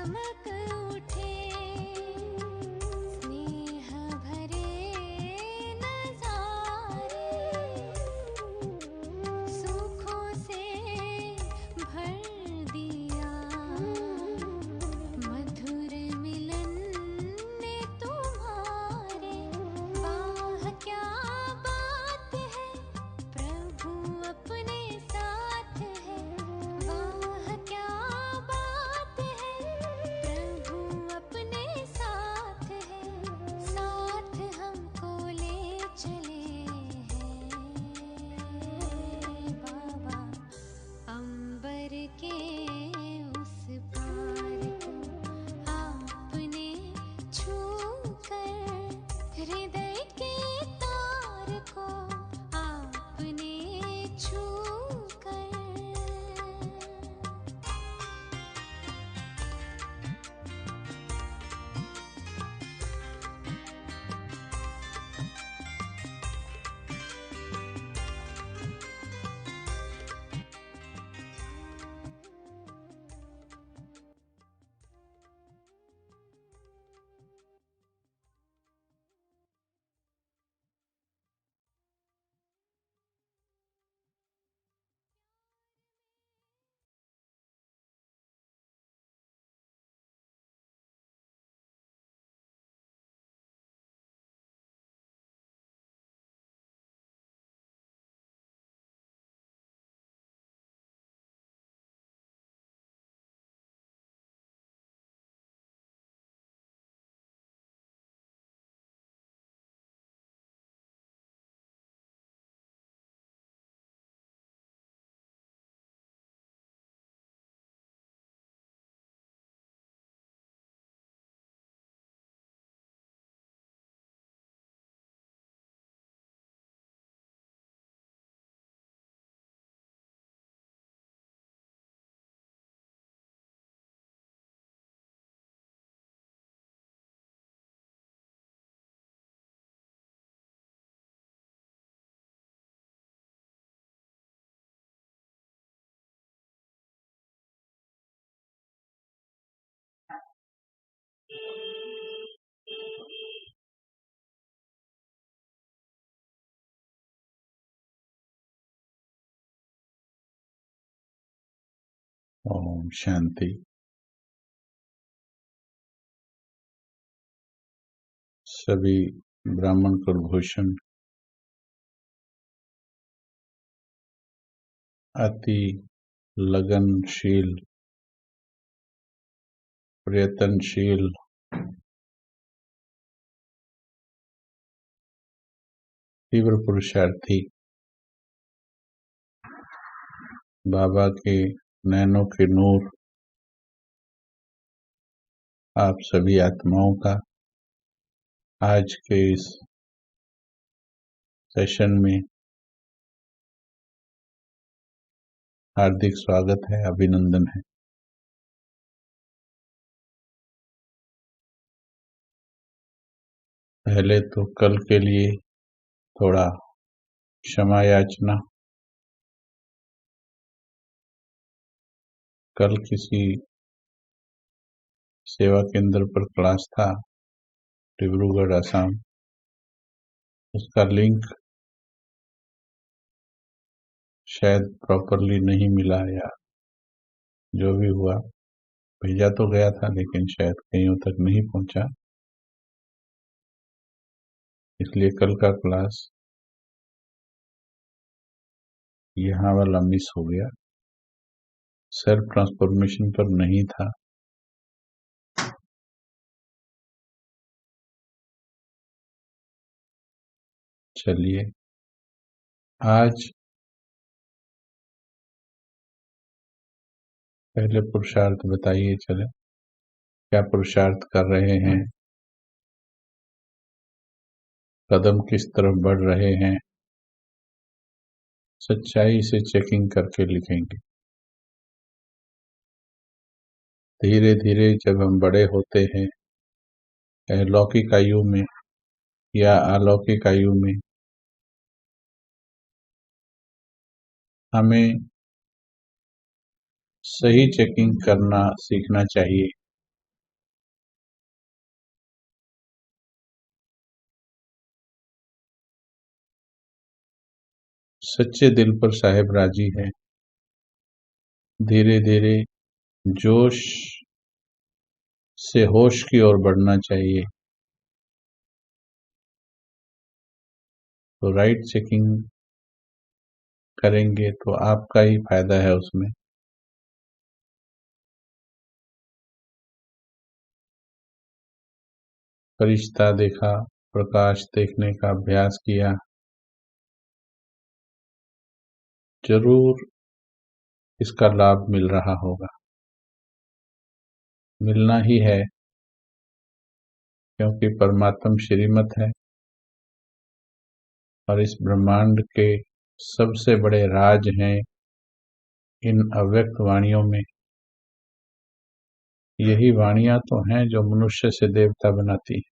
चमक उठे, स्नेह भरे नजारे, सुखों से भर दिया, मधुर मिलन ने तुम्हारे। वाह क्या बात है, प्रभु अपने साथ है। वाह क्या बात है, प्रभु अपने साथ है। साथ हमको ले चले हैं बाबा, अंबर के उस पार को आपने छू कर, हृदय के तार को आपने छू कर। ओम शांति। सभी ब्राह्मण कुलभूषण अति लगनशील, प्रयत्नशील, तीव्र पुरुषार्थी बाबा के नैनों के नूर आप सभी आत्माओं का आज के इस सेशन में हार्दिक स्वागत है, अभिनंदन है। पहले तो कल के लिए थोड़ा क्षमा याचना। कल किसी सेवा केंद्र पर क्लास था, डिब्रूगढ़ असम। उसका लिंक शायद प्रॉपरली नहीं मिला या जो भी हुआ, भेजा तो गया था लेकिन शायद कहीं तक नहीं पहुंचा, इसलिए कल का क्लास यहाँ वाला मिस हो गया। सेल्फ ट्रांसफॉर्मेशन पर नहीं था। चलिए आज पहले पुरुषार्थ बताइए, चले क्या पुरुषार्थ कर रहे हैं, कदम किस तरफ बढ़ रहे हैं, सच्चाई से चेकिंग करके लिखेंगे। धीरे धीरे जब हम बड़े होते हैं, लौकिक आयु में या अलौकिक आयु में, हमें सही चेकिंग करना सीखना चाहिए। सच्चे दिल पर साहेब राजी है। धीरे धीरे जोश से होश की ओर बढ़ना चाहिए। तो राइट चेकिंग करेंगे तो आपका ही फायदा है उसमें। फरिश्ता देखा, प्रकाश देखने का अभ्यास किया, जरूर इसका लाभ मिल रहा होगा, मिलना ही है, क्योंकि परमात्म श्रीमत है और इस ब्रह्मांड के सबसे बड़े राज हैं इन अव्यक्त वाणियों में। यही वाणियां तो हैं जो मनुष्य से देवता बनाती हैं,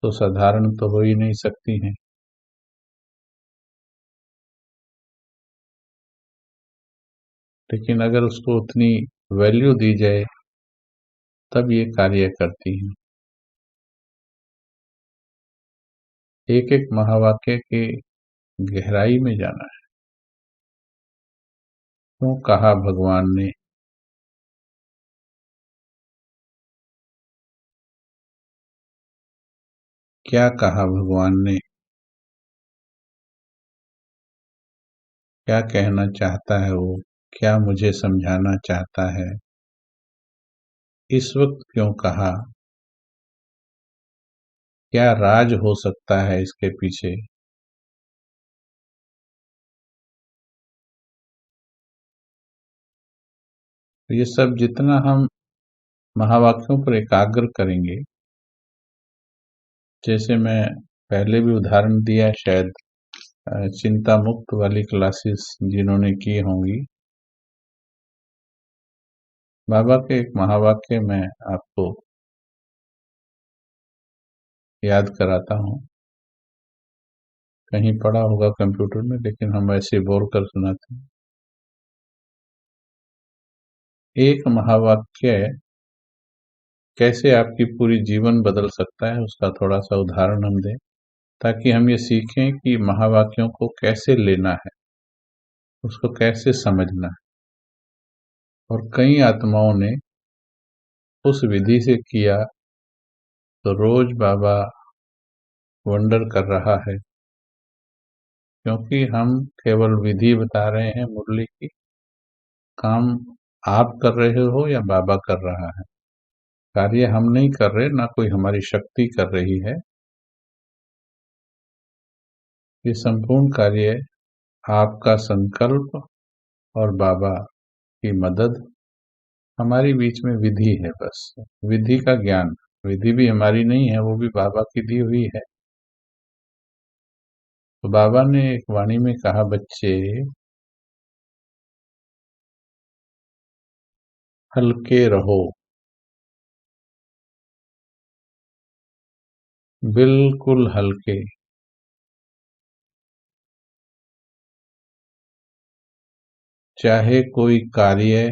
तो साधारण तो हो ही नहीं सकती हैं। लेकिन अगर उसको उतनी वैल्यू दी जाए तब ये कार्य करती हैं। एक एक महावाक्य के गहराई में जाना है। क्यों कहा भगवान ने, क्या कहा भगवान ने, क्या कहना चाहता है वो, क्या मुझे समझाना चाहता है, इस वक्त क्यों कहा, क्या राज हो सकता है इसके पीछे। ये सब जितना हम महावाक्यों पर एकाग्र करेंगे, जैसे मैं पहले भी उदाहरण दिया, शायद चिंता मुक्त वाली क्लासेस जिन्होंने की होंगी, बाबा के एक महावाक्य मैं आपको याद कराता हूँ। कहीं पढ़ा होगा कंप्यूटर में, लेकिन हम ऐसे बोल कर सुनाते हैं। एक महावाक्य कैसे आपकी पूरी जीवन बदल सकता है, उसका थोड़ा सा उदाहरण हम दें, ताकि हम ये सीखें कि महावाक्यों को कैसे लेना है, उसको कैसे समझना है। और कई आत्माओं ने उस विधि से किया, तो रोज बाबा वंडर कर रहा है, क्योंकि हम केवल विधि बता रहे हैं मुरली की। काम आप कर रहे हो या बाबा कर रहा है, कार्य हम नहीं कर रहे, ना कोई हमारी शक्ति कर रही है। ये संपूर्ण कार्य आपका संकल्प और बाबा की मदद, हमारी बीच में विधि है, बस विधि का ज्ञान। विधि भी हमारी नहीं है, वो भी बाबा की दी हुई है। तो बाबा ने एक वाणी में कहा, बच्चे हल्के रहो, बिल्कुल हल्के। चाहे कोई कार्य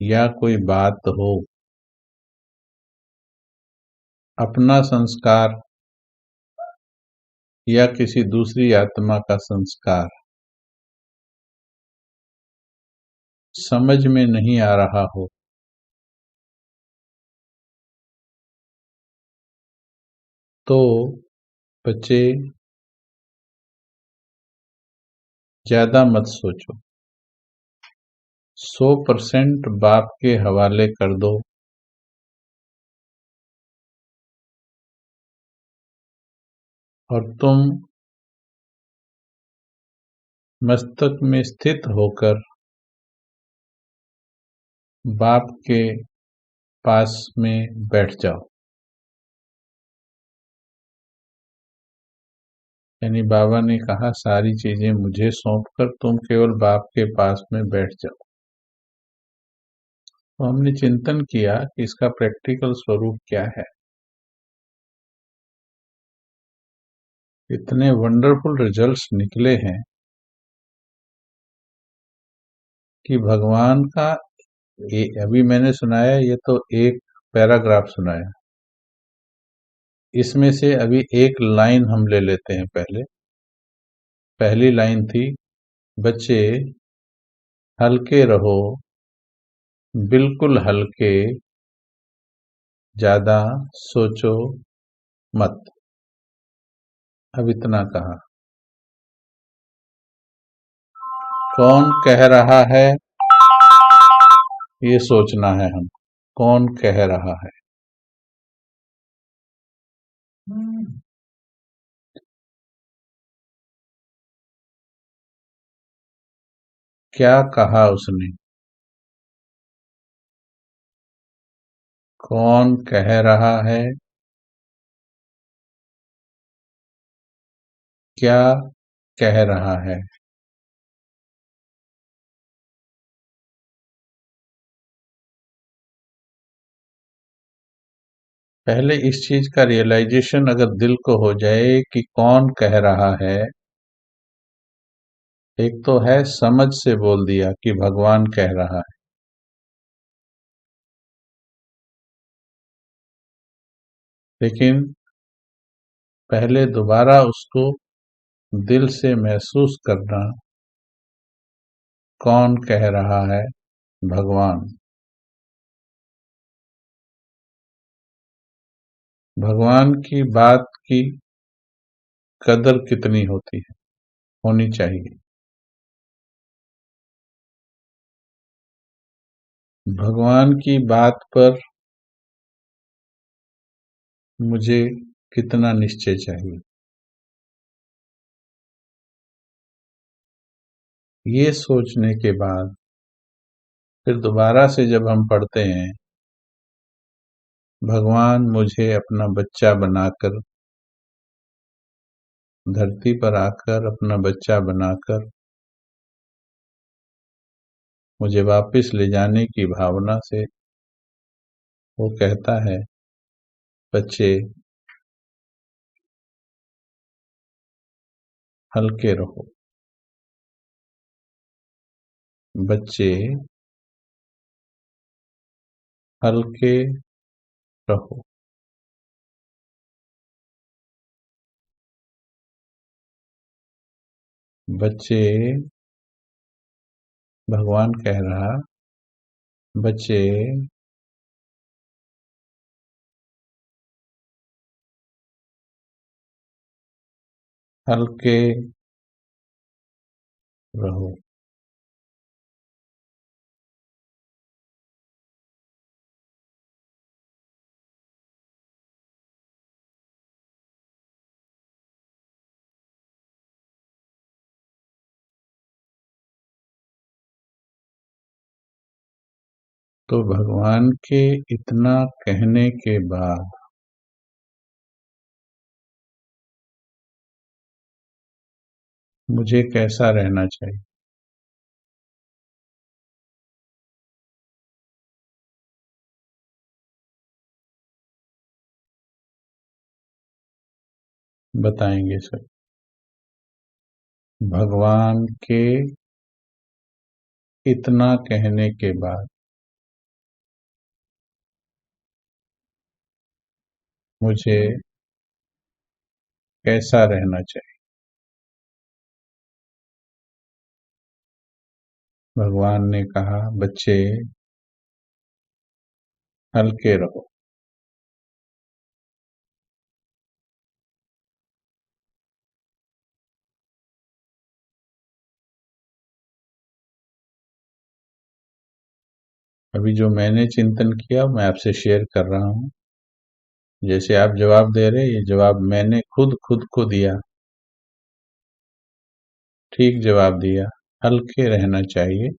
या कोई बात हो, अपना संस्कार या किसी दूसरी आत्मा का संस्कार समझ में नहीं आ रहा हो, तो बच्चे ज्यादा मत सोचो, 100% बाप के हवाले कर दो। और तुम मस्तक में स्थित होकर बाप के पास में बैठ जाओ। यानी बाबा ने कहा, सारी चीजें मुझे सौंपकर तुम केवल बाप के पास में बैठ जाओ। तो हमने चिंतन किया कि इसका प्रैक्टिकल स्वरूप क्या है। इतने वंडरफुल रिजल्ट्स निकले हैं कि भगवान का अभी मैंने सुनाया, ये तो एक पैराग्राफ सुनाया, इसमें से अभी एक लाइन हम ले लेते हैं पहले। पहली लाइन थी, बच्चे हल्के रहो, बिल्कुल हल्के, ज्यादा सोचो मत। अब इतना कहा। कौन कह रहा है ये सोचना है हम। कौन कह रहा है। क्या कहा उसने। कौन कह रहा है। क्या कह रहा है। पहले इस चीज का रियलाइजेशन अगर दिल को हो जाए कि कौन कह रहा है। एक तो है समझ से बोल दिया कि भगवान कह रहा है, लेकिन पहले दोबारा उसको दिल से महसूस करना। कौन कह रहा है। भगवान। भगवान की बात की कदर कितनी होती है, होनी चाहिए। भगवान की बात पर मुझे कितना निश्चय चाहिए। ये सोचने के बाद फिर दोबारा से जब हम पढ़ते हैं, भगवान मुझे अपना बच्चा बनाकर, धरती पर आकर अपना बच्चा बनाकर मुझे वापस ले जाने की भावना से वो कहता है, बच्चे हल्के रहो। बच्चे हल्के रहो। बच्चे, भगवान कह रहा, बच्चे हल्के रहो। तो भगवान के इतना कहने के बाद मुझे कैसा रहना चाहिए। बताएंगे सर। भगवान के इतना कहने के बाद मुझे कैसा रहना चाहिए। भगवान ने कहा, बच्चे हल्के रहो। अभी जो मैंने चिंतन किया मैं आपसे शेयर कर रहा हूँ। जैसे आप जवाब दे रहे, ये जवाब मैंने खुद को दिया। ठीक जवाब दिया। हल्के रहना चाहिए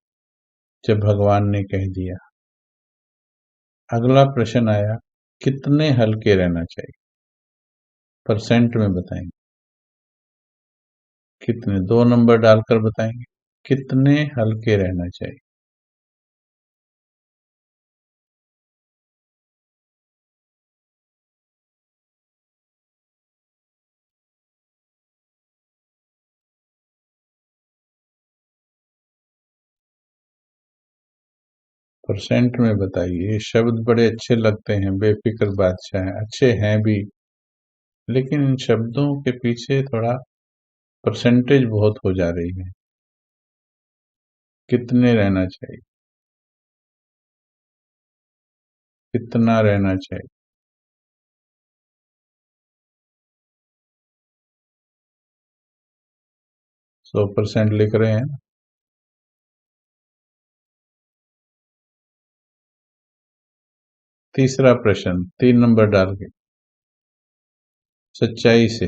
जब भगवान ने कह दिया। अगला प्रश्न आया, कितने हल्के रहना चाहिए। परसेंट में बताएंगे। कितने, 2 नंबर डालकर बताएंगे। कितने हल्के रहना चाहिए। परसेंट में बताइए। ये शब्द बड़े अच्छे लगते हैं, बेफिक्र बादशाह हैं, अच्छे हैं भी, लेकिन इन शब्दों के पीछे थोड़ा परसेंटेज बहुत हो जा रही है। कितने रहना चाहिए, कितना रहना चाहिए। सौ परसेंट लिख रहे हैं। तीसरा प्रश्न 3 नंबर डाल के, सच्चाई से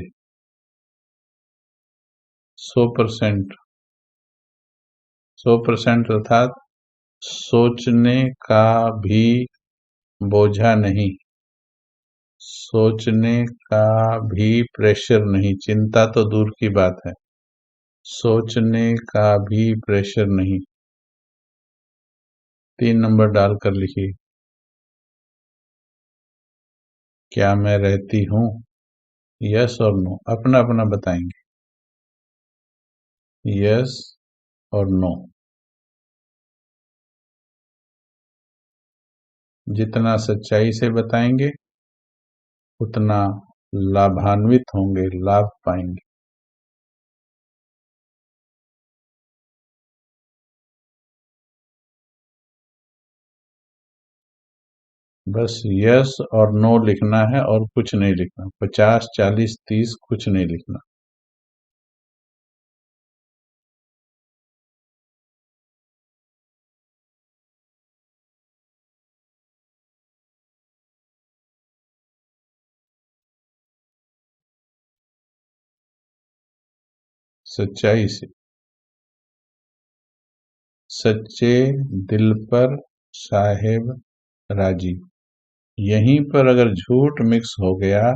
100%। 100% अर्थात सोचने का भी बोझा नहीं, सोचने का भी प्रेशर नहीं। चिंता तो दूर की बात है, सोचने का भी प्रेशर नहीं। 3 नंबर डालकर लिखिए, क्या मैं रहती हूँ? यस और नो, अपना अपना बताएंगे। यस और नो। जितना सच्चाई से बताएंगे उतना लाभान्वित होंगे, लाभ पाएंगे। बस यस और नो लिखना है और कुछ नहीं लिखना। 50, 40, 30 कुछ नहीं लिखना। सच्चाई से, सच्चे दिल पर साहेब राजी। यहीं पर अगर झूठ मिक्स हो गया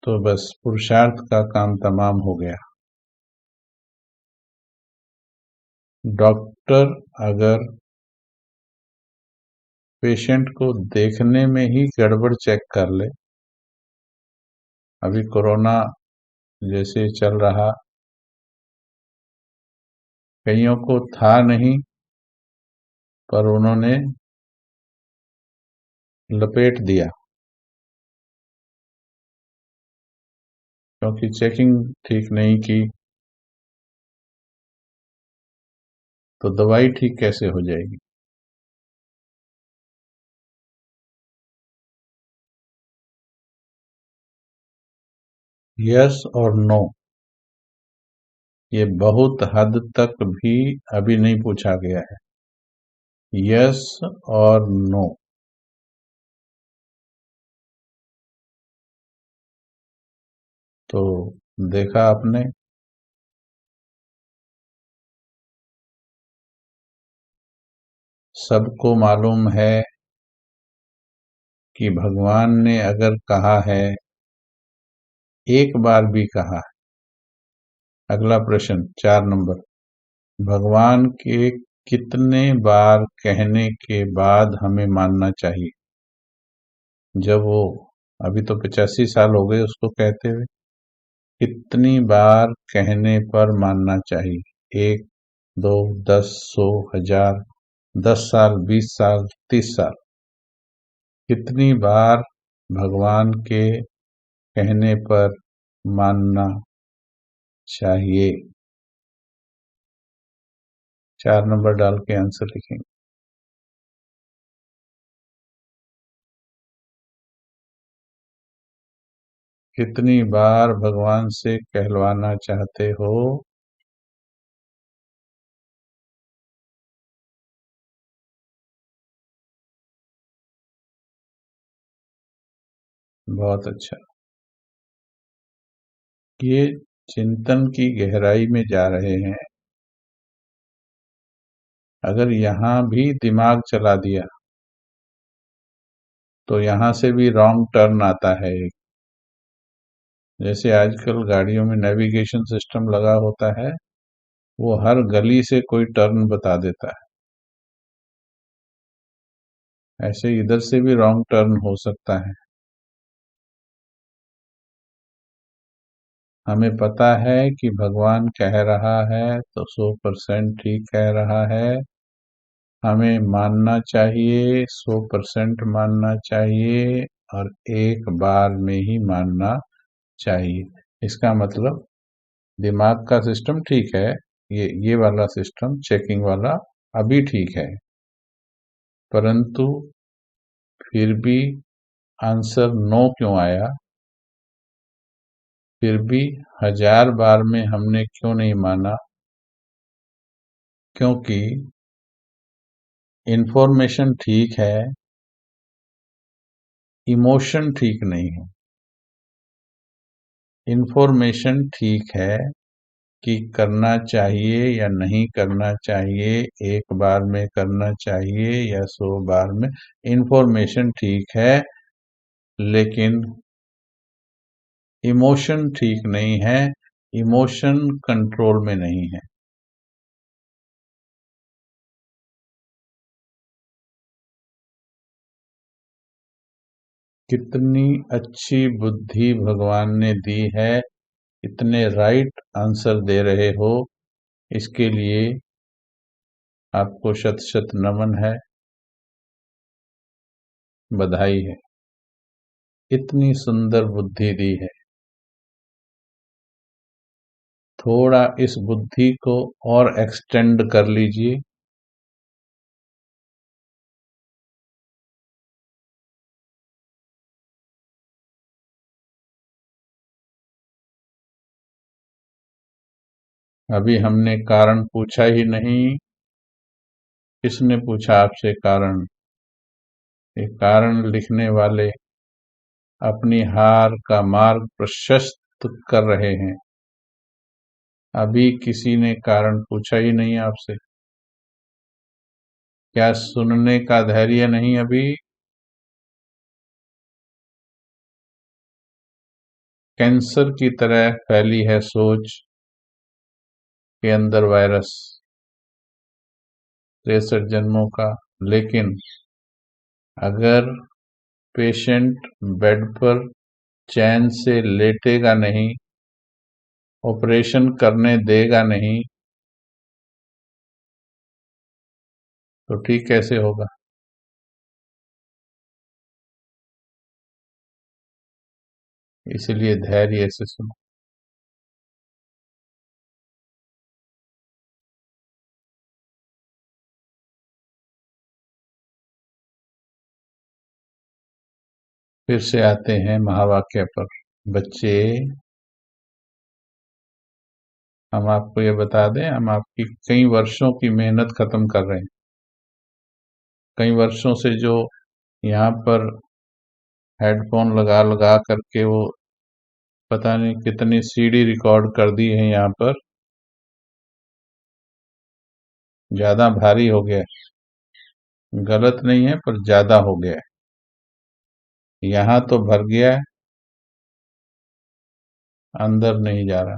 तो बस पुरुषार्थ का काम तमाम हो गया। डॉक्टर अगर पेशेंट को देखने में ही गड़बड़ चेक कर ले, अभी कोरोना जैसे चल रहा, कईयों को था नहीं पर उन्होंने लपेट दिया क्योंकि चेकिंग ठीक नहीं की, तो दवाई ठीक कैसे हो जाएगी। यस और नो, ये बहुत हद तक भी अभी नहीं पूछा गया है। यस और नो। तो देखा आपने, सबको मालूम है कि भगवान ने अगर कहा है, एक बार भी कहा है। अगला प्रश्न 4 नंबर, भगवान के कितने बार कहने के बाद हमें मानना चाहिए? जब वो, अभी तो 85 साल हो गए उसको कहते हुए, कितनी बार कहने पर मानना चाहिए? 1, 2, 10, 100, 1000, 10 साल, 20 साल, 30 साल? कितनी बार भगवान के कहने पर मानना चाहिए? 4 नंबर डाल के आंसर लिखेंगे। कितनी बार भगवान से कहलवाना चाहते हो? बहुत अच्छा। ये चिंतन की गहराई में जा रहे हैं। अगर यहां भी दिमाग चला दिया तो यहां से भी रॉन्ग टर्न आता है एक। जैसे आजकल गाड़ियों में नेविगेशन सिस्टम लगा होता है, वो हर गली से कोई टर्न बता देता है, ऐसे इधर से भी रॉन्ग टर्न हो सकता है। हमें पता है कि भगवान कह रहा है तो 100% ठीक कह रहा है, हमें मानना चाहिए, 100% मानना चाहिए। और एक बार में ही मानना चाहिए। इसका मतलब दिमाग का सिस्टम ठीक है, ये वाला सिस्टम चेकिंग वाला अभी ठीक है, परंतु फिर भी आंसर नो क्यों आया, फिर भी 1000 बार में हमने क्यों नहीं माना? क्योंकि इंफॉर्मेशन ठीक है, इमोशन ठीक नहीं है। इंफॉर्मेशन ठीक है कि करना चाहिए या नहीं करना चाहिए, एक बार में करना चाहिए या 100 बार में, इंफॉर्मेशन ठीक है, लेकिन इमोशन ठीक नहीं है, इमोशन कंट्रोल में नहीं है। कितनी अच्छी बुद्धि भगवान ने दी है, इतने राइट आंसर दे रहे हो, इसके लिए आपको शत शत नमन है, बधाई है। इतनी सुंदर बुद्धि दी है, थोड़ा इस बुद्धि को और एक्सटेंड कर लीजिए। अभी हमने कारण पूछा ही नहीं, किसने पूछा आपसे कारण? ये कारण लिखने वाले अपनी हार का मार्ग प्रशस्त कर रहे हैं। अभी किसी ने कारण पूछा ही नहीं आपसे। क्या सुनने का धैर्य नहीं अभी? कैंसर की तरह फैली है सोच के अंदर वायरस 63 जन्मों का। लेकिन अगर पेशेंट बेड पर चैन से लेटेगा नहीं, ऑपरेशन करने देगा नहीं, तो ठीक कैसे होगा? इसलिए धैर्य से सुनो। फिर से आते हैं महावाक्य पर। बच्चे, हम आपको ये बता दें, हम आपकी कई वर्षों की मेहनत खत्म कर रहे हैं। कई वर्षों से जो यहाँ पर हेडफोन लगा लगा करके वो पता नहीं कितनी सीडी रिकॉर्ड कर दी है, यहाँ पर ज्यादा भारी हो गया। गलत नहीं है, पर ज्यादा हो गया है। यहाँ तो भर गया है, अंदर नहीं जा रहा।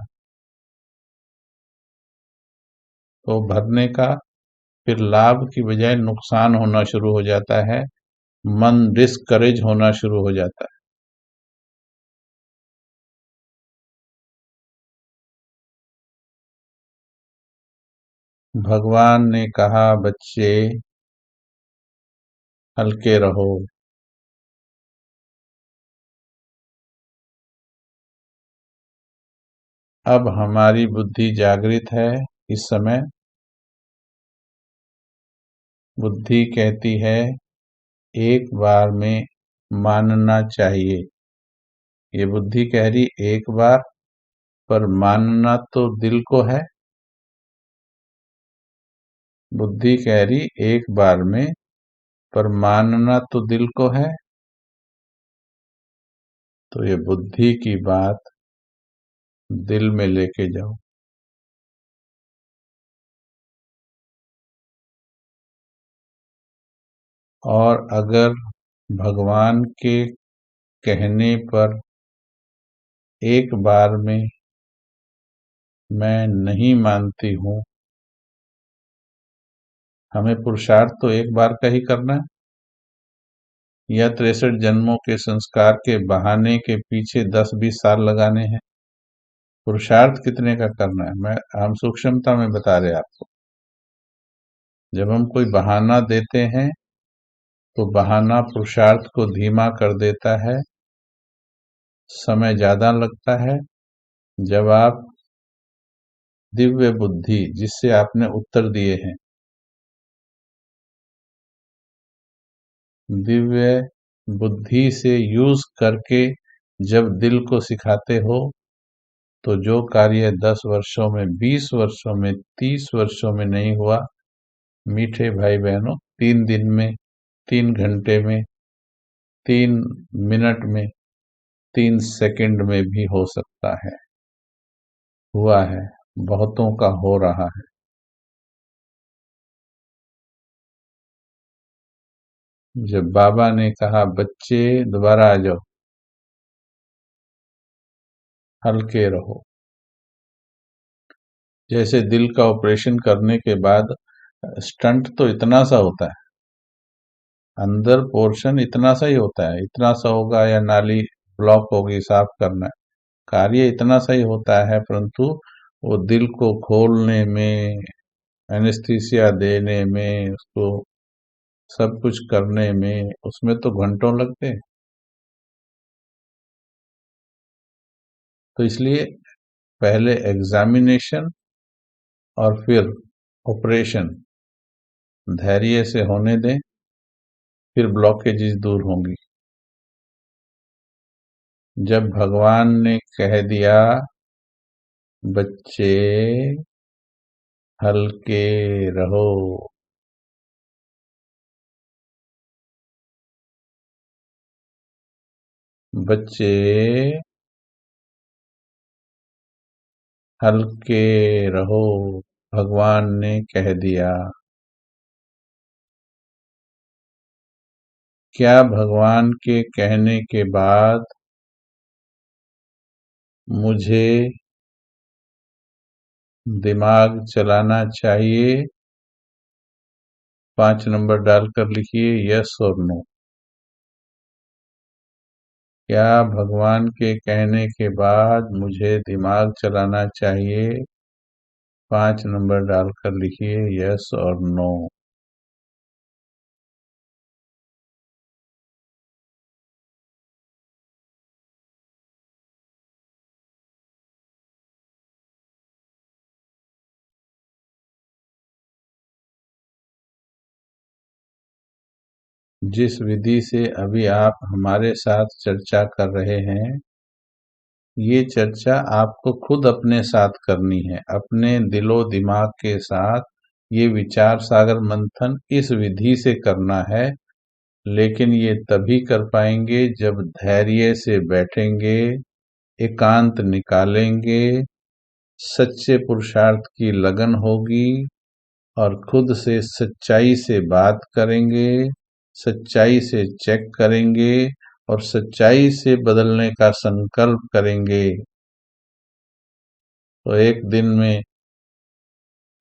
तो भरने का फिर लाभ की बजाय नुकसान होना शुरू हो जाता है, मन डिस्करेज होना शुरू हो जाता है। भगवान ने कहा, बच्चे हल्के रहो। अब हमारी बुद्धि जागृत है। इस समय बुद्धि कहती है एक बार में मानना चाहिए। ये बुद्धि कह रही एक बार, पर मानना तो दिल को है। बुद्धि कह रही एक बार में, पर मानना तो दिल को है। तो ये बुद्धि की बात दिल में लेके जाओ। और अगर भगवान के कहने पर एक बार में मैं नहीं मानती हूँ, हमें पुरुषार्थ तो एक बार का ही करना है, या 63 जन्मों के संस्कार के बहाने के पीछे 10-20 साल लगाने हैं? पुरुषार्थ कितने का करना है? हम सूक्ष्मता में बता रहे आपको। जब हम कोई बहाना देते हैं तो बहाना पुरुषार्थ को धीमा कर देता है, समय ज्यादा लगता है। जब आप दिव्य बुद्धि, जिससे आपने उत्तर दिए हैं, दिव्य बुद्धि से यूज करके जब दिल को सिखाते हो, तो जो कार्य 10 वर्षों में, 20 वर्षों में, 30 वर्षों में नहीं हुआ, मीठे भाई बहनों, 3 दिन में, 3 घंटे में, 3 मिनट में, 3 सेकंड में भी हो सकता है, हुआ है, बहुतों का हो रहा है। जब बाबा ने कहा बच्चे दोबारा आ जाओ, हल्के रहो, जैसे दिल का ऑपरेशन करने के बाद स्टंट तो इतना सा होता है, अंदर पोर्शन इतना सा ही होता है, इतना सा होगा, या नाली ब्लॉक होगी, साफ करना है, कार्य इतना सा ही होता है, परंतु वो दिल को खोलने में, एनेस्थीसिया देने में, उसको सब कुछ करने में, उसमें तो घंटों लगते हैं। तो इसलिए पहले एग्जामिनेशन और फिर ऑपरेशन धैर्य से होने दें, फिर ब्लॉकेजेस दूर होंगी। जब भगवान ने कह दिया बच्चे हल्के रहो, बच्चे हल्के रहो, भगवान ने कह दिया। क्या भगवान के कहने के बाद मुझे दिमाग चलाना चाहिए? 5 नंबर डालकर लिखिए यस और नो। क्या भगवान के कहने के बाद मुझे दिमाग चलाना चाहिए? 5 नंबर डालकर लिखिए यस और नो। जिस विधि से अभी आप हमारे साथ चर्चा कर रहे हैं, ये चर्चा आपको खुद अपने साथ करनी है, अपने दिलो दिमाग के साथ। ये विचार सागर मंथन इस विधि से करना है, लेकिन ये तभी कर पाएंगे जब धैर्य से बैठेंगे, एकांत निकालेंगे, सच्चे पुरुषार्थ की लगन होगी, और खुद से सच्चाई से बात करेंगे, सच्चाई से चेक करेंगे, और सच्चाई से बदलने का संकल्प करेंगे। तो एक दिन में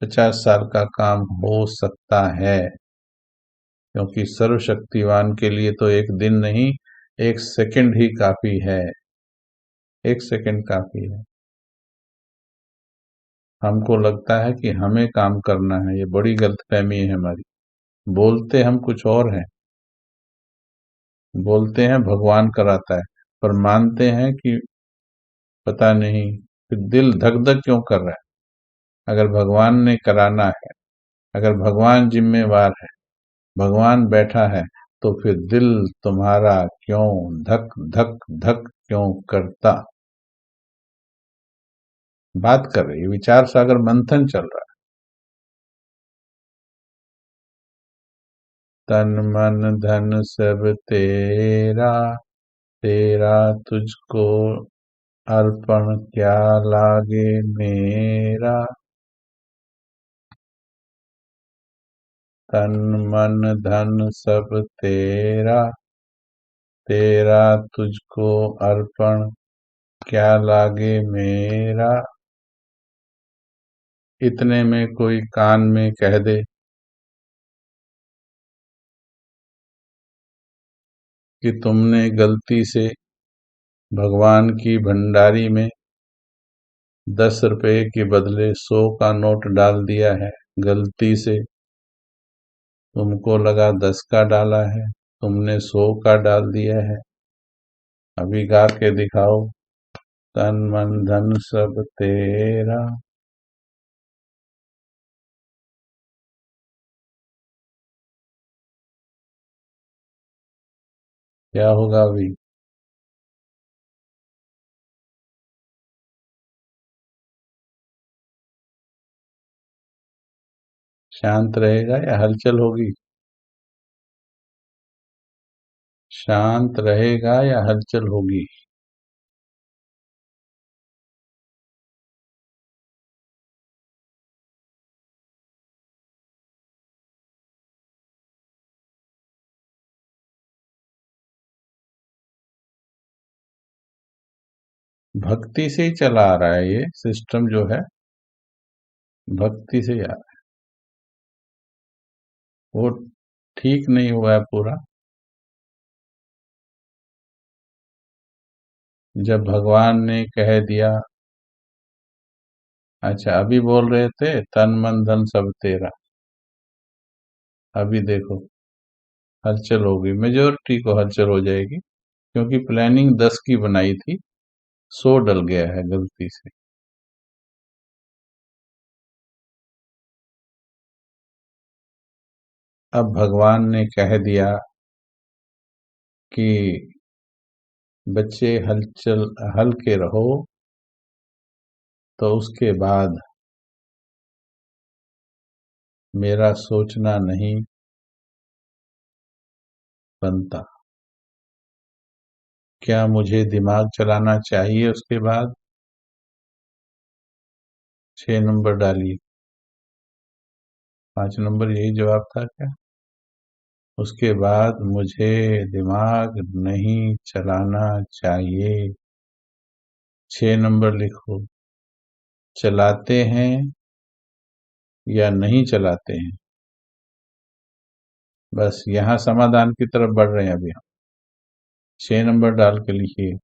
50 साल का काम हो सकता है, क्योंकि सर्वशक्तिवान के लिए तो एक दिन नहीं, 1 सेकंड ही काफी है, 1 सेकंड काफी है। हमको लगता है कि हमें काम करना है, ये बड़ी गलतफहमी है हमारी। बोलते हम कुछ और हैं, बोलते हैं भगवान कराता है, पर मानते हैं कि पता नहीं, फिर दिल धक धक क्यों कर रहा है? अगर भगवान ने कराना है, अगर भगवान जिम्मेवार है, भगवान बैठा है, तो फिर दिल तुम्हारा क्यों धक धक धक क्यों करता? बात कर रही है, विचार सागर मंथन चल रहा है। तन मन धन सब तेरा, तेरा तुझको अर्पण क्या लागे मेरा। तन मन धन सब तेरा, तेरा तुझको अर्पण क्या लागे मेरा। इतने में कोई कान में कह दे कि तुमने गलती से भगवान की भंडारी में 10 रुपए के बदले 100 का नोट डाल दिया है, गलती से तुमको लगा 10 का डाला है, तुमने 100 का डाल दिया है। अभी गा के दिखाओ। तन मन धन सब तेरा। क्या होगा अभी? शांत रहेगा या हलचल होगी? शांत रहेगा या हलचल होगी? भक्ति से ही चला आ रहा है, ये सिस्टम जो है भक्ति से ही आ रहा है। वो ठीक नहीं हुआ है पूरा। जब भगवान ने कह दिया। अच्छा, अभी बोल रहे थे तन मन धन सब तेरा। अभी देखो, हलचल होगी, मेजोरिटी को हलचल हो जाएगी, क्योंकि प्लानिंग 10 की बनाई थी, 100 डल गया है गलती से। अब भगवान ने कह दिया कि बच्चे हलचल हल्के रहो, तो उसके बाद मेरा सोचना नहीं बनता। क्या मुझे दिमाग चलाना चाहिए उसके बाद? 6 नंबर डालिए। 5 नंबर यही जवाब था क्या? उसके बाद मुझे दिमाग नहीं चलाना चाहिए। 6 नंबर लिखो। चलाते हैं या नहीं चलाते हैं? बस यहाँ समाधान की तरफ बढ़ रहे हैं अभी हम। 6 नंबर डाल के लिखिए।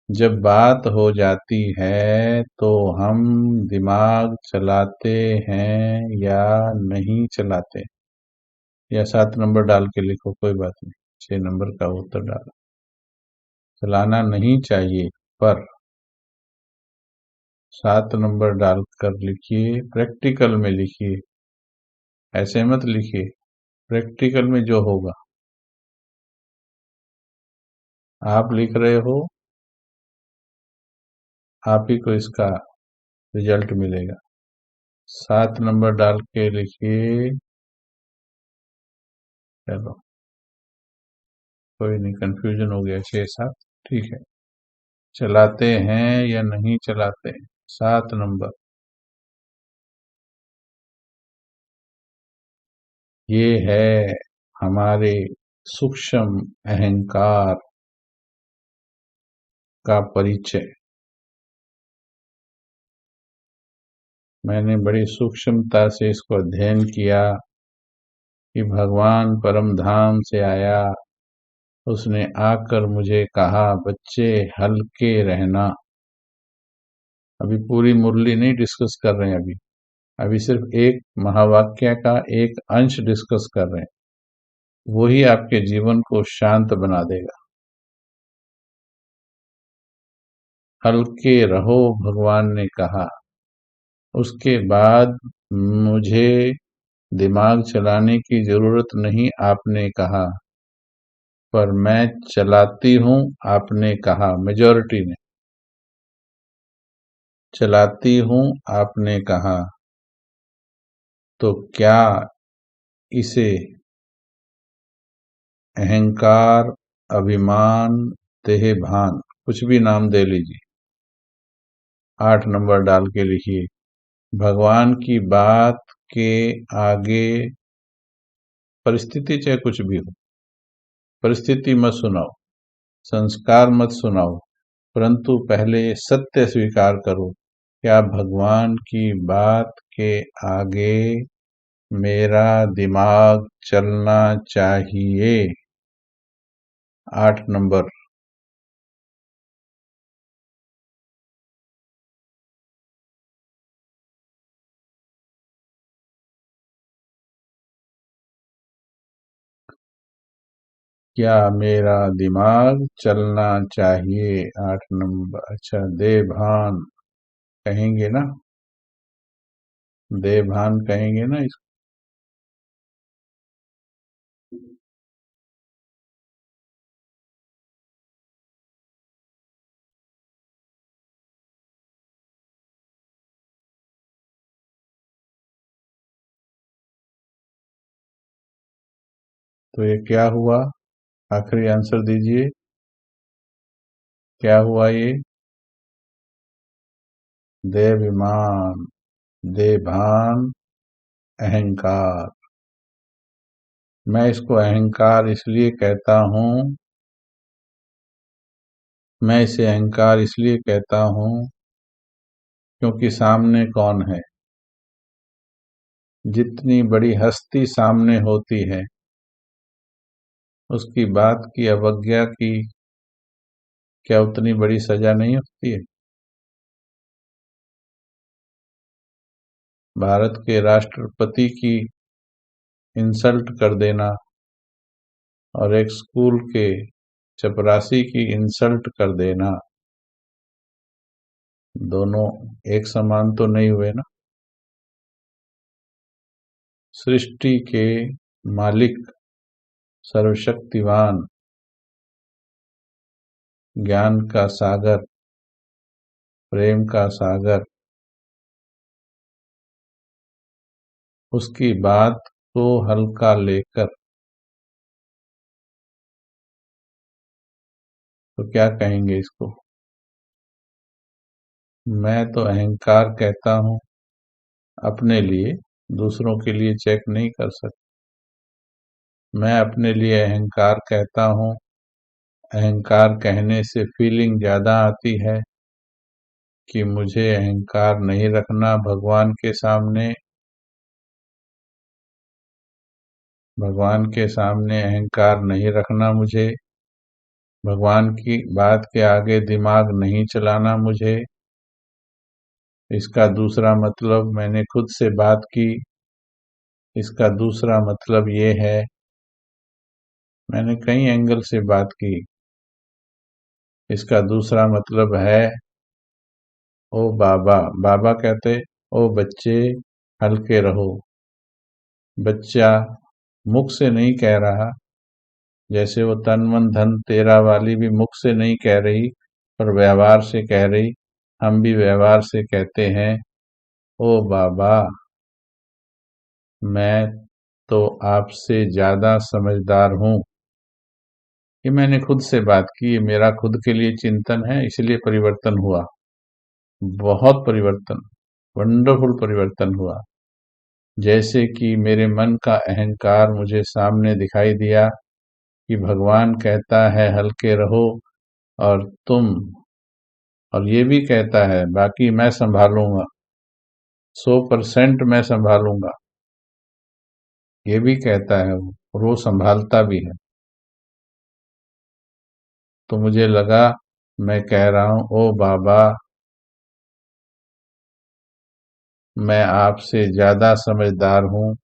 जब बात हो जाती है तो हम दिमाग चलाते हैं या नहीं चलाते? या 7 नंबर डाल के लिखो, कोई बात नहीं। 6 नंबर का उत्तर डालो। चलाना नहीं चाहिए, पर 7 नंबर डालकर लिखिए, प्रैक्टिकल में लिखिए। ऐसे मत लिखिए, प्रैक्टिकल में जो होगा। आप लिख रहे हो, आप ही को इसका रिजल्ट मिलेगा। 7 नंबर डाल के लिखिए। चलो, कोई नहीं, कंफ्यूजन हो गया। 6 7 ठीक है। चलाते हैं या नहीं चलाते? 7 नंबर। ये है हमारे सूक्ष्म अहंकार का परिचय। मैंने बड़ी सूक्ष्मता से इसको अध्ययन किया कि भगवान परम धाम से आया, उसने आकर मुझे कहा, बच्चे हल्के रहना। अभी पूरी मुरली नहीं डिस्कस कर रहे हैं, अभी सिर्फ एक महावाक्य का एक अंश डिस्कस कर रहे हैं। वही आपके जीवन को शांत बना देगा। हल्के रहो, भगवान ने कहा। उसके बाद मुझे दिमाग चलाने की जरूरत नहीं, आपने कहा, पर मैं चलाती हूं, आपने कहा, मेजॉरिटी ने। चलाती हूं, आपने कहा, तो क्या इसे अहंकार, अभिमान, देहभान, कुछ भी नाम दे लीजिए। 8 नंबर डाल के लिखिए। भगवान की बात के आगे परिस्थिति चाहे कुछ भी हो, परिस्थिति मत सुनाओ, संस्कार मत सुनाओ, परंतु पहले सत्य स्वीकार करो। क्या भगवान की बात के आगे मेरा दिमाग चलना चाहिए? 8 नंबर। क्या मेरा दिमाग चलना चाहिए? 8 नंबर। अच्छा, दे भान कहेंगे ना? दे भान कहेंगे ना इसको? तो ये क्या हुआ? आखिरी आंसर दीजिए। क्या हुआ ये? देभिमान, देभान, अहंकार। मैं इसको अहंकार इसलिए कहता हूँ, मैं इसे अहंकार इसलिए कहता हूँ क्योंकि सामने कौन है? जितनी बड़ी हस्ती सामने होती है, उसकी बात की अवज्ञा की क्या उतनी बड़ी सजा नहीं होती है? भारत के राष्ट्रपति की इंसल्ट कर देना और एक स्कूल के चपरासी की इंसल्ट कर देना, दोनों एक समान तो नहीं हुए ना? सृष्टि के मालिक, सर्वशक्तिवान, ज्ञान का सागर, प्रेम का सागर, उसकी बात को हल्का लेकर तो क्या कहेंगे इसको? मैं तो अहंकार कहता हूँ अपने लिए, दूसरों के लिए चेक नहीं कर सकता। मैं अपने लिए अहंकार कहता हूँ। अहंकार कहने से फीलिंग ज्यादा आती है कि मुझे अहंकार नहीं रखना भगवान के सामने। भगवान के सामने अहंकार नहीं रखना मुझे। भगवान की बात के आगे दिमाग नहीं चलाना मुझे। इसका दूसरा मतलब मैंने खुद से बात की। इसका दूसरा मतलब ये है, मैंने कई एंगल से बात की। इसका दूसरा मतलब है, ओ बाबा, बाबा कहते ओ बच्चे हल्के रहो। बच्चा मुख से नहीं कह रहा, जैसे वो तन मन धन तेरा वाली भी मुख से नहीं कह रही पर व्यवहार से कह रही। हम भी व्यवहार से कहते हैं, ओ बाबा, मैं तो आपसे ज्यादा समझदार हूँ। ये मैंने खुद से बात की, ये मेरा खुद के लिए चिंतन है, इसलिए परिवर्तन हुआ। बहुत परिवर्तन, वंडरफुल परिवर्तन हुआ। जैसे कि मेरे मन का अहंकार मुझे सामने दिखाई दिया कि भगवान कहता है हल्के रहो, और तुम, और ये भी कहता है बाकी मैं संभालूंगा, 100% मैं संभालूंगा, ये भी कहता है वो, और वो संभालता भी है। तो मुझे लगा मैं कह रहा हूँ, ओ बाबा, मैं आपसे ज्यादा समझदार हूँ,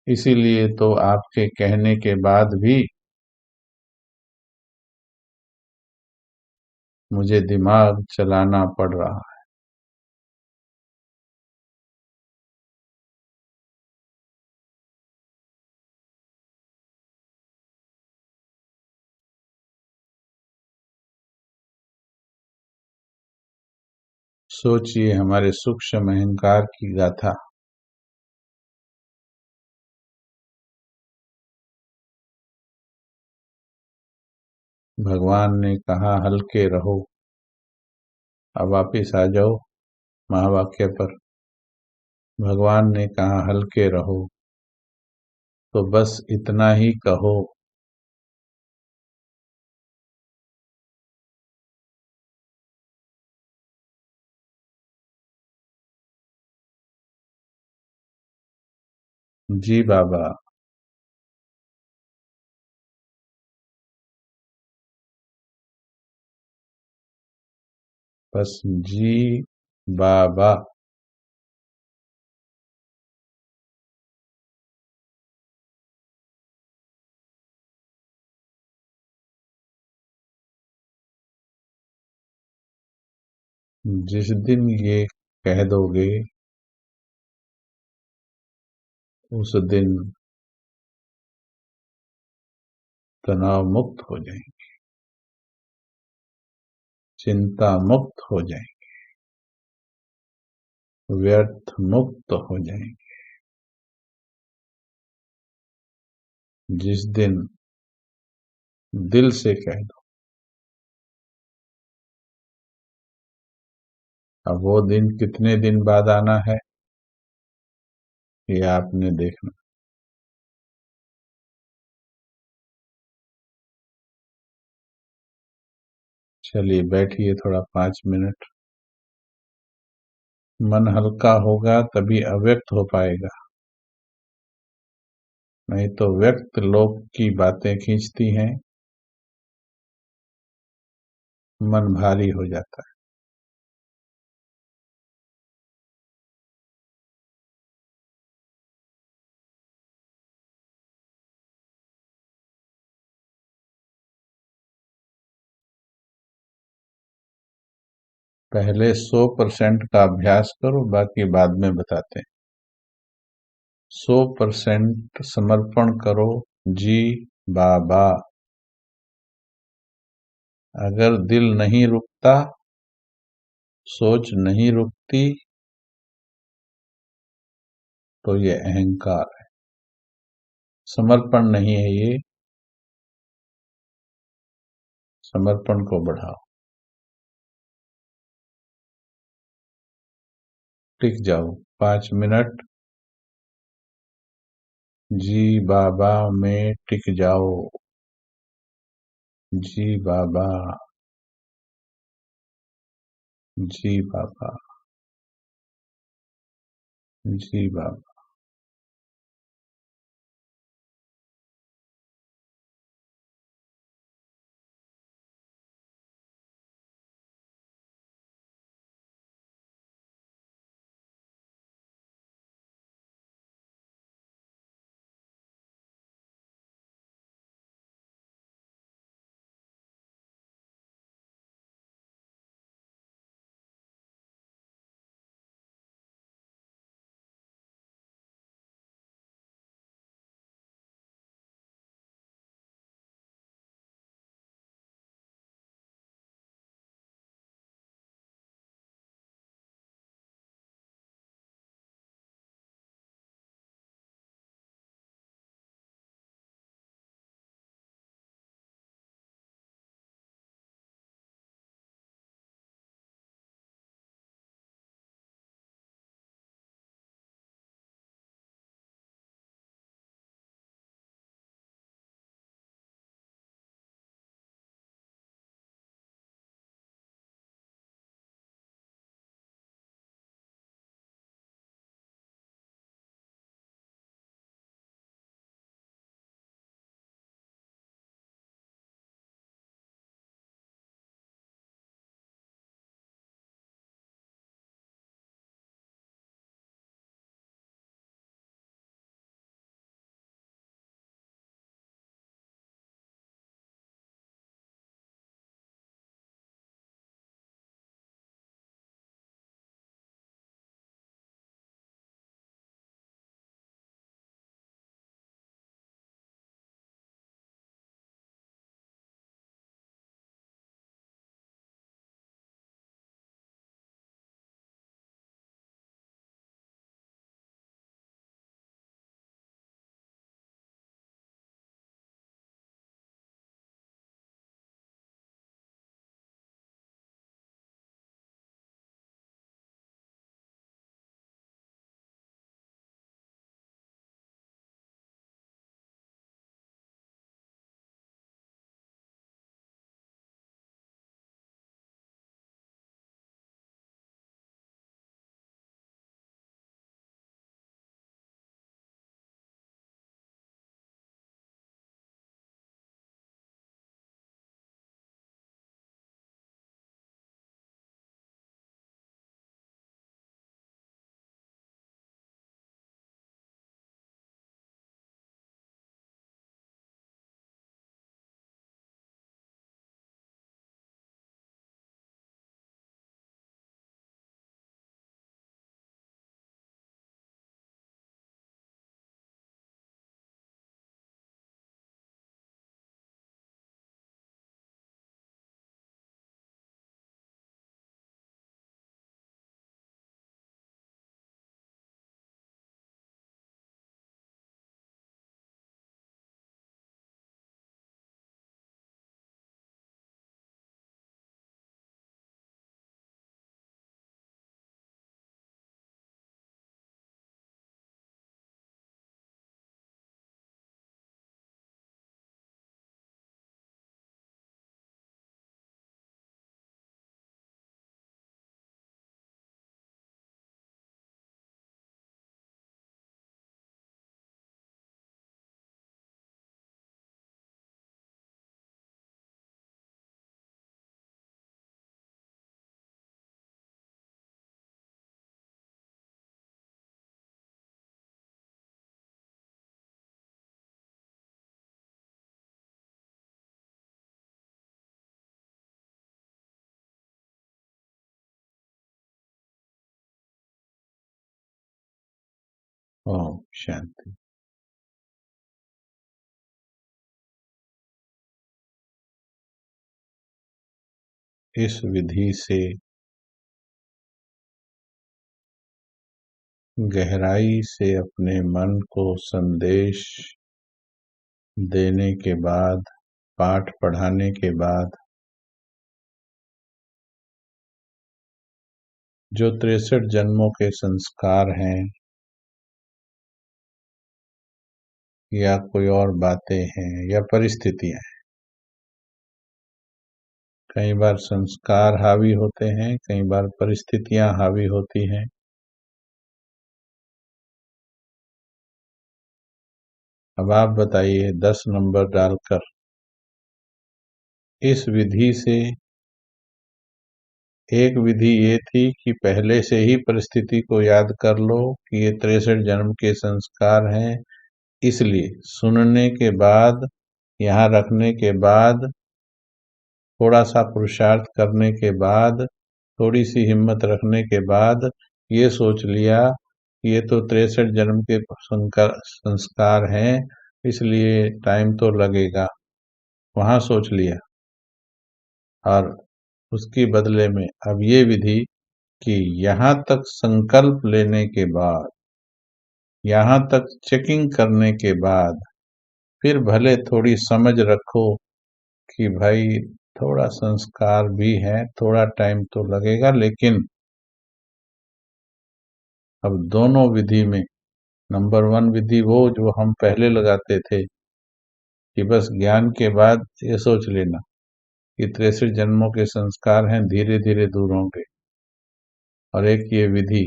इसीलिए तो आपके कहने के बाद भी मुझे दिमाग चलाना पड़ रहा है। सोचिए हमारे सूक्ष्म अहंकार की गाथा। भगवान ने कहा हल्के रहो। अब वापिस आ जाओ महावाक्य पर। भगवान ने कहा हल्के रहो, तो बस इतना ही कहो। जी बाबा। बस जी बाबा। जिस दिन ये कह दोगे उस दिन तनाव मुक्त हो जाएंगे, चिंता मुक्त हो जाएंगे, व्यर्थ मुक्त हो जाएंगे। जिस दिन दिल से कह दो। अब वो दिन कितने दिन बाद आना है ये आपने देखना। चलिए बैठिए थोड़ा 5 मिनट। मन हल्का होगा तभी अव्यक्त हो पाएगा, नहीं तो व्यक्त लोक की बातें खींचती हैं, मन भारी हो जाता है। पहले 100% का अभ्यास करो, बाकी बाद में बताते हैं। 100% समर्पण करो। जी बाबा। अगर दिल नहीं रुकता, सोच नहीं रुकती, तो ये अहंकार है, समर्पण नहीं है ये। समर्पण को बढ़ाओ। टिक जाओ 5 मिनट। जी बाबा में टिक जाओ। जी बाबा। जी बाबा। जी बाबा। ओम शांति। इस विधि से गहराई से अपने मन को संदेश देने के बाद, पाठ पढ़ाने के बाद, जो 63 जन्मों के संस्कार हैं या कोई और बातें हैं या परिस्थितियां हैं, कई बार संस्कार हावी होते हैं, कई बार परिस्थितियां हावी होती हैं। अब आप बताइए 10 नंबर डालकर इस विधि से। एक विधि ये थी कि पहले से ही परिस्थिति को याद कर लो कि ये 63 जन्म के संस्कार हैं, इसलिए सुनने के बाद, यहाँ रखने के बाद, थोड़ा सा पुरुषार्थ करने के बाद, थोड़ी सी हिम्मत रखने के बाद ये सोच लिया कि ये तो 63 जन्म के संस्कार हैं, इसलिए टाइम तो लगेगा, वहां सोच लिया। और उसके बदले में अब ये विधि कि यहाँ तक संकल्प लेने के बाद, यहाँ तक चेकिंग करने के बाद, फिर भले थोड़ी समझ रखो कि भाई थोड़ा संस्कार भी है, थोड़ा टाइम तो लगेगा, लेकिन अब दोनों विधि में नंबर 1 विधि वो जो हम पहले लगाते थे कि बस ज्ञान के बाद ये सोच लेना कि 63 जन्मों के संस्कार हैं, धीरे धीरे दूर होंगे। और एक ये विधि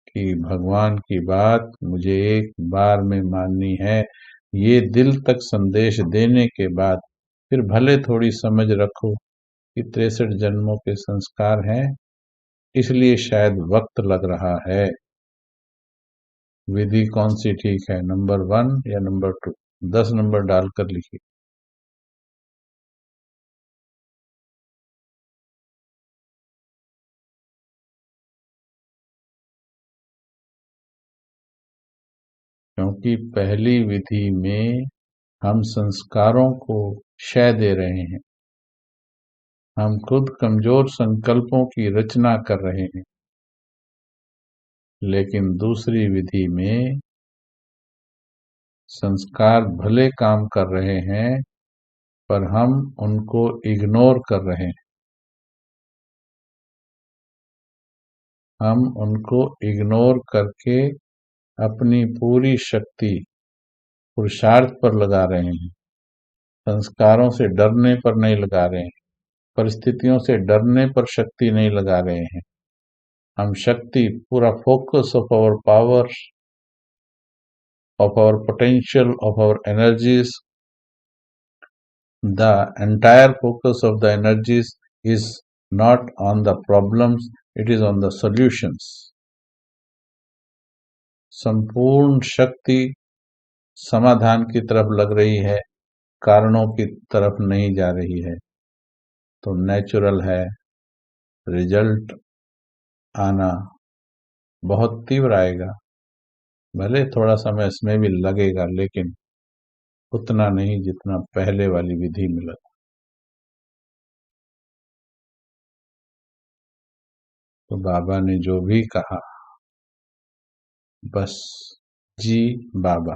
कि भगवान की बात मुझे एक बार में माननी है, ये दिल तक संदेश देने के बाद फिर भले थोड़ी समझ रखो कि 63 जन्मों के संस्कार हैं, इसलिए शायद वक्त लग रहा है। विधि कौन सी ठीक है, नंबर 1 या नंबर 2? 10 नंबर डालकर लिखिए। क्योंकि पहली विधि में हम संस्कारों को क्षय दे रहे हैं, हम खुद कमजोर संकल्पों की रचना कर रहे हैं। लेकिन दूसरी विधि में संस्कार भले काम कर रहे हैं, पर हम उनको इग्नोर कर रहे हैं, हम उनको इग्नोर करके अपनी पूरी शक्ति पुरुषार्थ पर लगा रहे हैं, संस्कारों से डरने पर नहीं लगा रहे हैं, परिस्थितियों से डरने पर शक्ति नहीं लगा रहे हैं। हम शक्ति, पूरा focus of our power, of our potential, of our energies, the entire focus of the energies is not on the problems, it is on the solutions. संपूर्ण शक्ति समाधान की तरफ लग रही है, कारणों की तरफ नहीं जा रही है। तो नेचुरल है रिजल्ट आना बहुत तीव्र आएगा, भले थोड़ा समय इसमें भी लगेगा, लेकिन उतना नहीं जितना पहले वाली विधि में लगा। तो बाबा ने जो भी कहा, बस जी बाबा।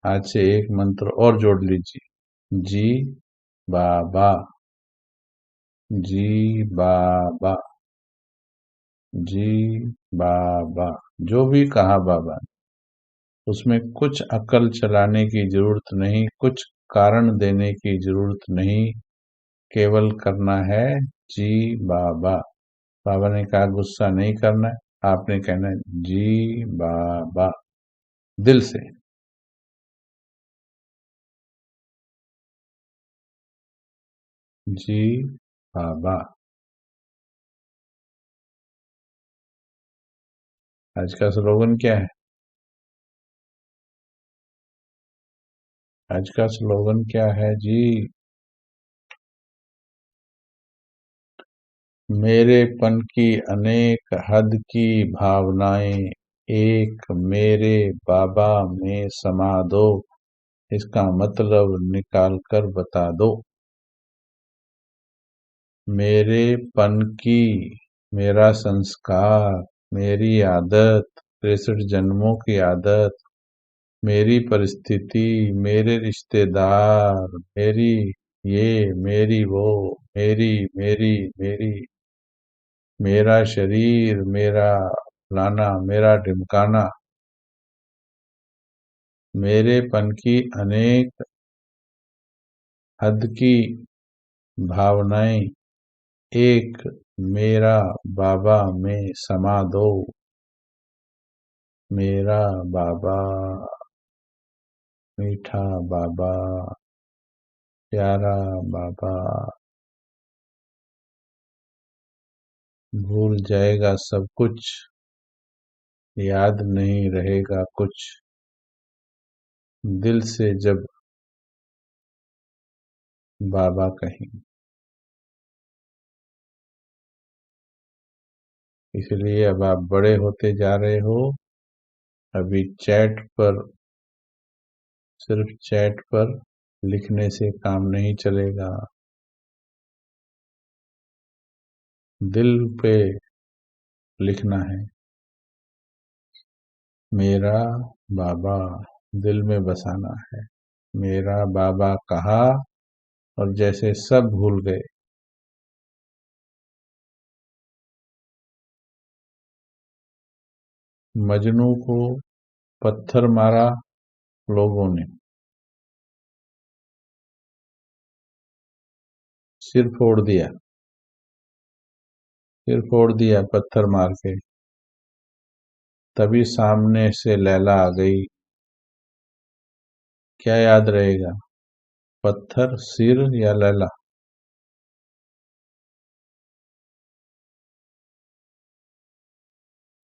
आज से एक मंत्र और जोड़ लीजिए, जी बाबा, जी बाबा, जी बाबा। जो भी कहा बाबा ने, उसमें कुछ अकल चलाने की जरूरत नहीं, कुछ कारण देने की जरूरत नहीं, केवल करना है जी बाबा। बाबा ने कहा गुस्सा नहीं करना है, आपने कहना है जी बाबा, दिल से। जी बाबा। आज का स्लोगन क्या है? आज का स्लोगन क्या है जी? मेरेपन की अनेक हद की भावनाएं एक मेरे बाबा में समा दो। इसका मतलब निकाल कर बता दो। मेरेपन की, मेरा संस्कार, मेरी आदत, 63 जन्मों की आदत, मेरी परिस्थिति, मेरे रिश्तेदार, मेरी ये, मेरी वो, मेरी मेरी मेरी, मेरा शरीर, मेरा फलाना, मेरा ढिमकाना, मेरेपन की अनेक हद की भावनाएं एक मेरा बाबा में समा दो। मेरा बाबा, मीठा बाबा, प्यारा बाबा, भूल जाएगा सब कुछ, याद नहीं रहेगा कुछ, दिल से जब बाबा कहें। इसलिए अब आप बड़े होते जा रहे हो। अभी चैट पर, सिर्फ चैट पर लिखने से काम नहीं चलेगा। दिल पे लिखना है। मेरा बाबा दिल में बसाना है। मेरा बाबा कहा और जैसे सब भूल गए। मजनू को पत्थर मारा लोगों ने, सिर फोड़ दिया, सिर फोड़ दिया पत्थर मार के। तभी सामने से लैला आ गई। क्या याद रहेगा, पत्थर, सिर या लैला?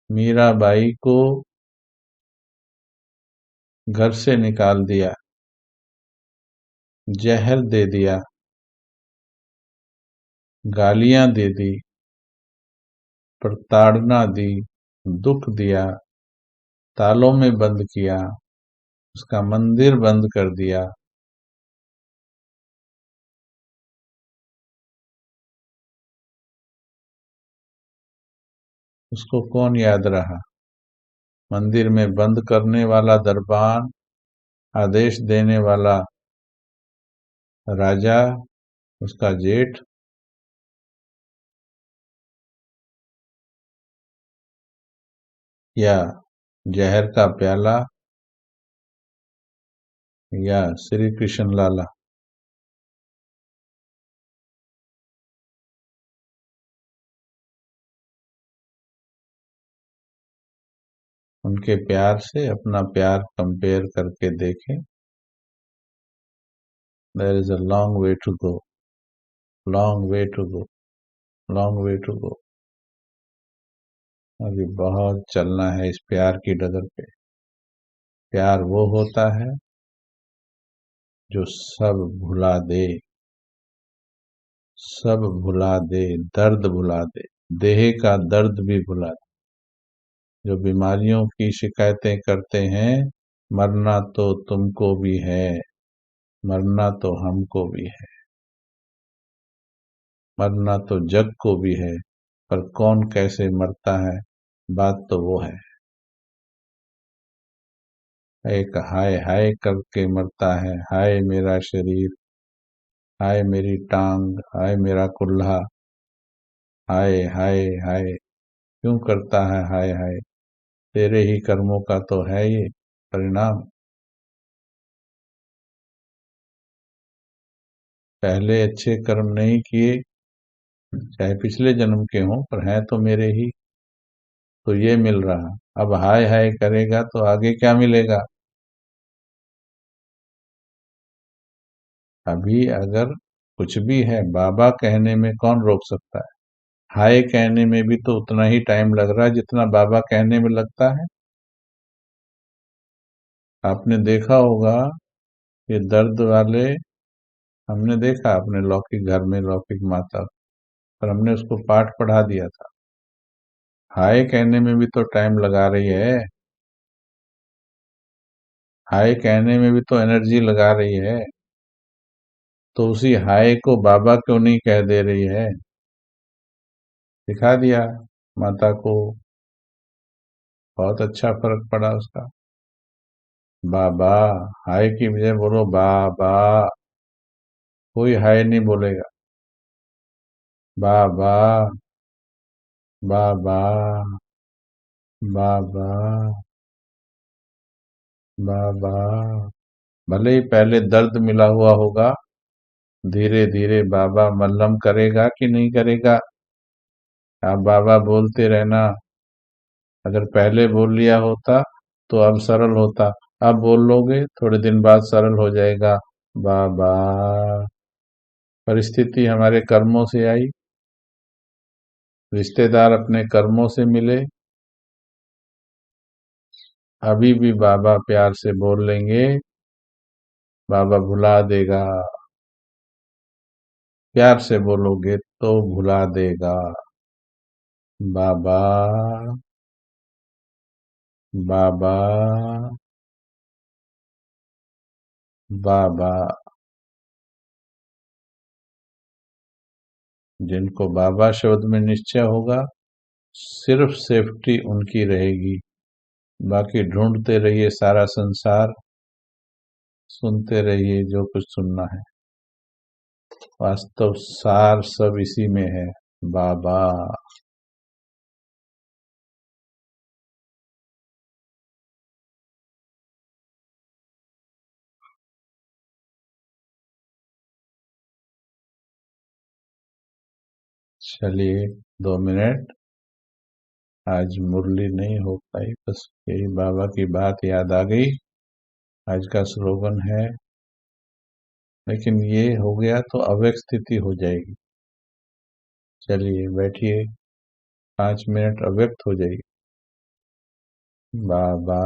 मीराबाई को घर से निकाल दिया, जहर दे दिया, गालियां दे दी, प्रताड़ना दी, दुख दिया, तालों में बंद किया, उसका मंदिर बंद कर दिया। उसको कौन याद रहा? मंदिर में बंद करने वाला दरबान, आदेश देने वाला राजा, उसका जेठ, या जहर का प्याला, या श्री कृष्ण लाला? उनके प्यार से अपना प्यार कंपेयर करके देखें। There is a long way to go, long way to go, long way to go. अभी बहुत चलना है इस प्यार की डगर पे। प्यार वो होता है जो सब भुला दे, सब भुला दे, दर्द भुला दे, देह का दर्द भी भुला दे। जो बीमारियों की शिकायतें करते हैं, मरना तो तुमको भी है, मरना तो हमको भी है, मरना तो जग को भी है, पर कौन कैसे मरता है, बात तो वो है। एक हाय हाय करके मरता है, हाय मेरा शरीर, हाय मेरी टांग, हाय मेरा कुल्हा, हाय हाय हाय। क्यों करता है हाय हाय? तेरे ही कर्मों का तो है ये परिणाम। पहले अच्छे कर्म नहीं किए, चाहे पिछले जन्म के हों, पर हैं तो मेरे ही, तो ये मिल रहा। अब हाय हाय करेगा तो आगे क्या मिलेगा? अभी अगर कुछ भी है, बाबा कहने में कौन रोक सकता है? हाय कहने में भी तो उतना ही टाइम लग रहा है जितना बाबा कहने में लगता है। आपने देखा होगा, ये दर्द वाले, हमने देखा अपने लौकिक घर में लौकिक माता, पर हमने उसको पाठ पढ़ा दिया था। हाय कहने में भी तो टाइम लगा रही है, हाय कहने में भी तो एनर्जी लगा रही है, तो उसी हाय को बाबा क्यों नहीं कह दे रही है? दिखा दिया माता को, बहुत अच्छा फर्क पड़ा उसका। बाबा, हाय की बजाय बोलो बाबा। कोई हाय नहीं बोलेगा। बाबा, बाबा, बाबा, बाबा। भले ही पहले दर्द मिला हुआ होगा, धीरे धीरे बाबा मल्लम करेगा कि नहीं करेगा। आप बाबा बोलते रहना। अगर पहले बोल लिया होता तो अब सरल होता। अब बोल लोगे थोड़े दिन बाद सरल हो जाएगा। बाबा। परिस्थिति हमारे कर्मों से आई, रिश्तेदार अपने कर्मों से मिले। अभी भी बाबा प्यार से बोल लेंगे, बाबा भुला देगा। प्यार से बोलोगे तो भुला देगा। बाबा, बाबा, बाबा। जिनको बाबा शब्द में निश्चय होगा, सिर्फ सेफ्टी उनकी रहेगी। बाकी ढूंढते रहिए सारा संसार, सुनते रहिए जो कुछ सुनना है। वास्तव सार सब इसी में है। बाबा। चलिए, 2 मिनट। आज मुरली नहीं हो पाई, बस यही बाबा की बात याद आ गई। आज का स्लोगन है, लेकिन ये हो गया तो अव्यक्त स्थिति हो जाएगी। चलिए बैठिए, 5 मिनट अव्यक्त हो जाएगी। बाबा।